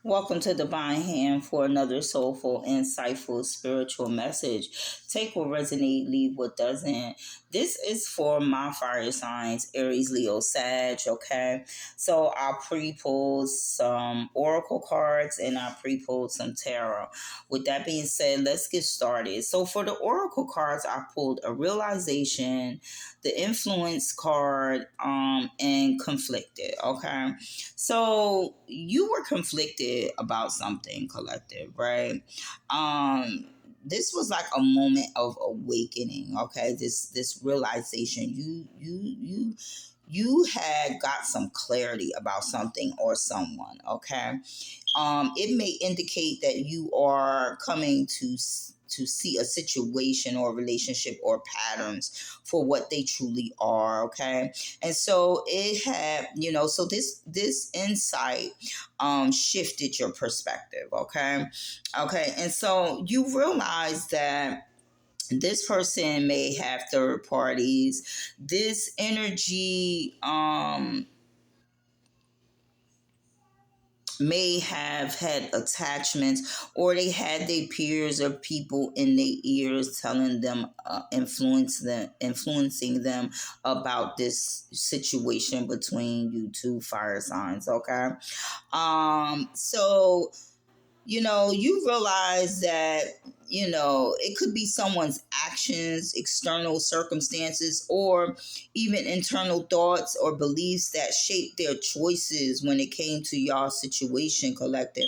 Welcome to Divine Hand for another soulful, insightful, spiritual message. Take what resonates, leave what doesn't. This is for my fire signs, Aries, Leo, Sag, okay? So I pre-pulled some oracle cards and I pre-pulled some tarot. With that being said, let's get started. So for the oracle cards, I pulled a realization, the influence card, and conflicted, okay? So you were conflicted about something, collective, right? Um, this was like a moment of awakening. Okay, this realization. You had got some clarity about something or someone. Okay, it may indicate that you are coming to see a situation or relationship or patterns for what they truly are. Okay, and so it had, so this insight shifted your perspective. Okay, okay, and so you realize that this person may have third parties. This energy may have had attachments, or they had their peers or people in their ears telling them, influencing them about this situation between you two fire signs. Okay, so you realize that, it could be someone's actions, external circumstances, or even internal thoughts or beliefs that shaped their choices when it came to y'all situation, collective.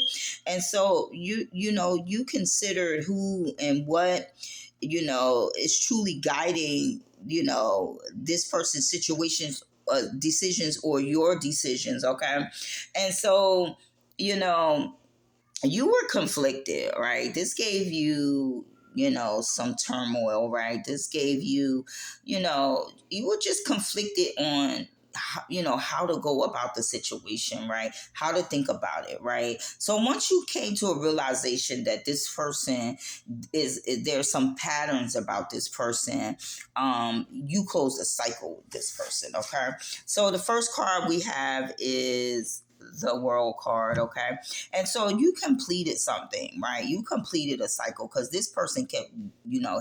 And so you considered who and what, is truly guiding, this person's situations, decisions, or your decisions. Okay. And so, you know, you were conflicted, right? This gave you, some turmoil, right? This gave you, you were just conflicted on how to go about the situation, right? How to think about it, right? So once you came to a realization that this person there's some patterns about this person, you close the cycle with this person. Okay, so the first card we have is the world card. Okay, and so you completed something, right? You completed a cycle because this person kept,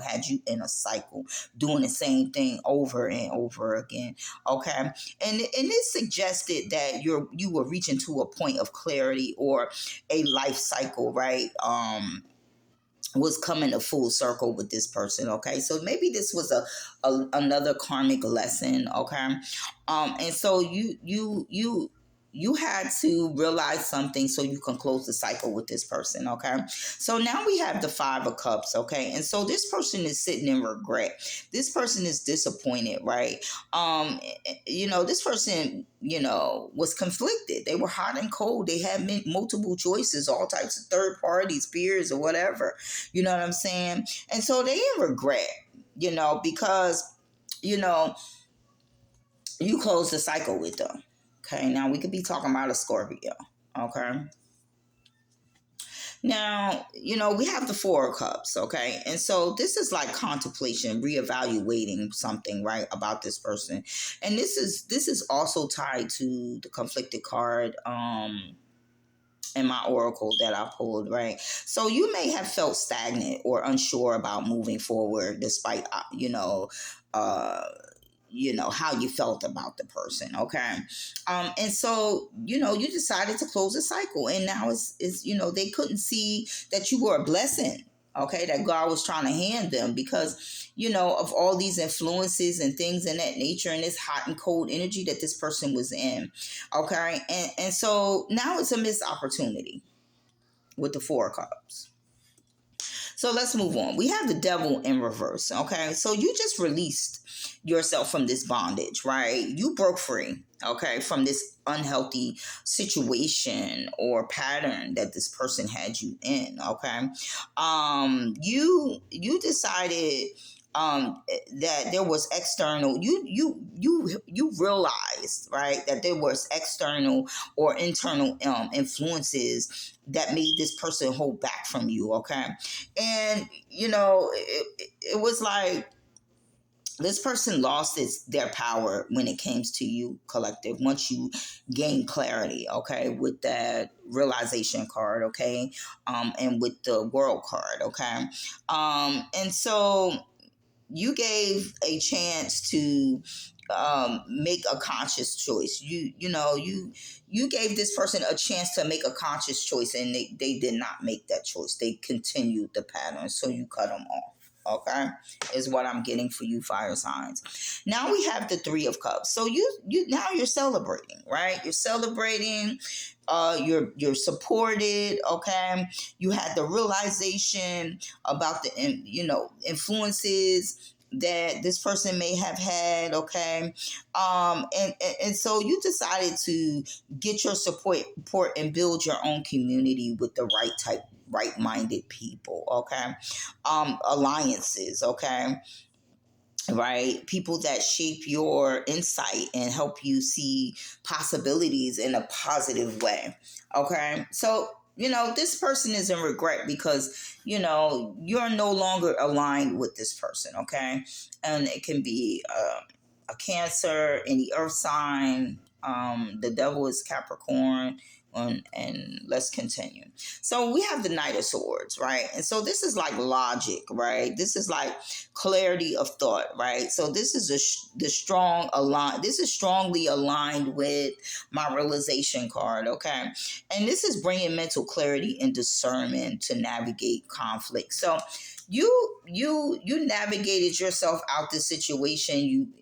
had you in a cycle doing the same thing over and over again. Okay, and it suggested that you were reaching to a point of clarity or a life cycle, right? Was coming to full circle with this person. Okay, so maybe this was a another karmic lesson. Okay, and so you had to realize something so you can close the cycle with this person. Okay, so now we have the Five of Cups. Okay, and so this person is sitting in regret. This person is disappointed, right? This person, was conflicted. They were hot and cold. They had multiple choices, all types of third parties, peers, or whatever. You know what I'm saying? And so they in regret, because, you know, you close the cycle with them. Okay. Now we could be talking about a Scorpio. Okay. Now, we have the Four of Cups, okay? And so this is like contemplation, reevaluating something, right, about this person. And this is also tied to the conflicted card in my oracle that I pulled, right? So you may have felt stagnant or unsure about moving forward despite uh how you felt about the person. Okay, and so you decided to close the cycle, and now it's they couldn't see that you were a blessing. Okay, that God was trying to hand them because of all these influences and things in that nature, and this hot and cold energy that this person was in. Okay, and so now it's a missed opportunity with the Four of Cups. So let's move on. We have the Devil in reverse. Okay. So you just released yourself from this bondage, right? You broke free, okay, from this unhealthy situation or pattern that this person had you in. Okay. You decided that there was external, you realized, right, that there was external or internal influences that made this person hold back from you. Okay, and it was like this person lost their power when it comes to you, collective, once you gain clarity, okay, with that realization card, okay, and with the world card, okay. And so you gave a chance to make a conscious choice. You gave this person a chance to make a conscious choice, and they did not make that choice. They continued the pattern, so you cut them off. Okay, is what I'm getting for you, fire signs. Now we have the Three of Cups. So you now you're celebrating, right? You're celebrating. You're supported. Okay, you had the realization about the influences that this person may have had. Okay, and so you decided to get your support and build your own community with the right-minded people. Okay, alliances. Okay, right, people that shape your insight and help you see possibilities in a positive way. Okay, so this person is in regret because you're no longer aligned with this person. Okay, and it can be a Cancer, any earth sign. The devil is Capricorn. And let's continue. So we have the Knight of Swords, right? And so this is like logic, right? This is like clarity of thought, right? So this is the strong align. This is strongly aligned with my realization card, okay? And this is bringing mental clarity and discernment to navigate conflict. So you navigated yourself out this situation.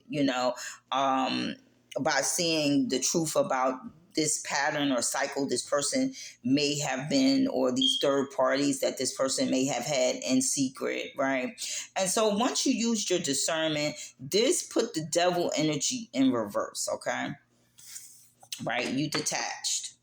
By seeing the truth about this pattern or cycle this person may have been, or these third parties that this person may have had in secret, right? And so once you used your discernment, this put the devil energy in reverse, okay? Right? You detached,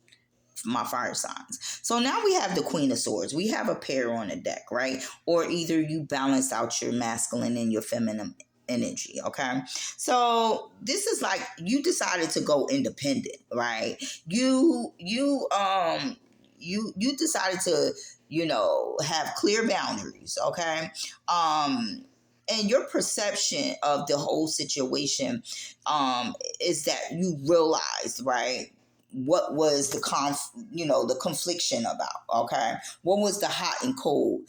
my fire signs. So now we have the Queen of Swords. We have a pair on the deck, right? Or either you balance out your masculine and your feminine energy. Okay, so this is like you decided to go independent, right? You decided to have clear boundaries. Okay, and your perception of the whole situation is that you realized, right, what was the confliction about. Okay, what was the hot and cold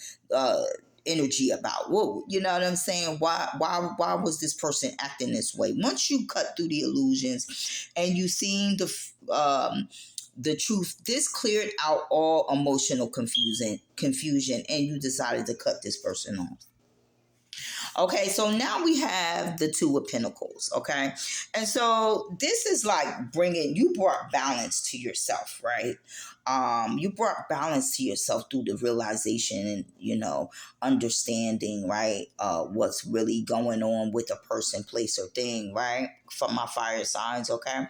energy about? What, you know what I'm saying? Why was this person acting this way? Once you cut through the illusions and you seen the truth, this cleared out all emotional confusion, and you decided to cut this person off. Okay, so now we have the Two of Pentacles. Okay, and so this is like you brought balance to yourself, right? You brought balance to yourself through the realization and understanding, right? What's really going on with a person, place, or thing, right? From my fire signs, okay,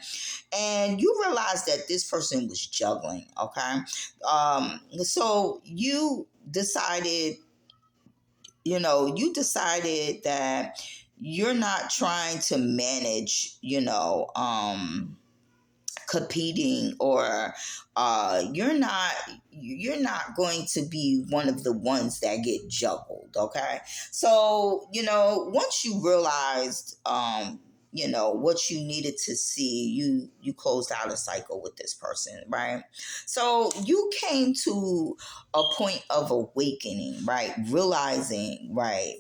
and you realize that this person was juggling, okay. So you decided that you're not trying to manage, competing, or you're not going to be one of the ones that get juggled. Okay, so once you realized what you needed to see, you closed out a cycle with this person, right? So you came to a point of awakening, right? Realizing, right?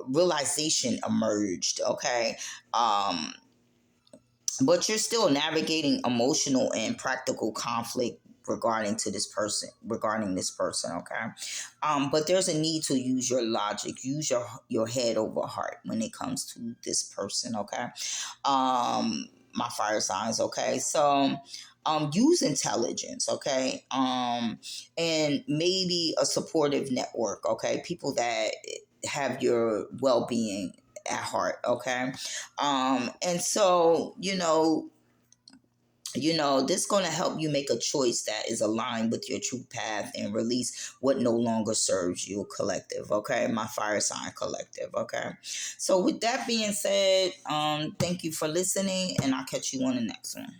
Realization emerged. Okay, but you're still navigating emotional and practical conflict regarding this person. Okay, but there's a need to use your logic, use your head over heart when it comes to this person. Okay, my fire signs. Okay, so use intelligence. Okay, and maybe a supportive network. Okay, people that have your well-being at heart. Okay, and so this is going to help you make a choice that is aligned with your true path and release what no longer serves you, collective. Okay, my fire sign collective. Okay, so with that being said, thank you for listening, and I'll catch you on the next one.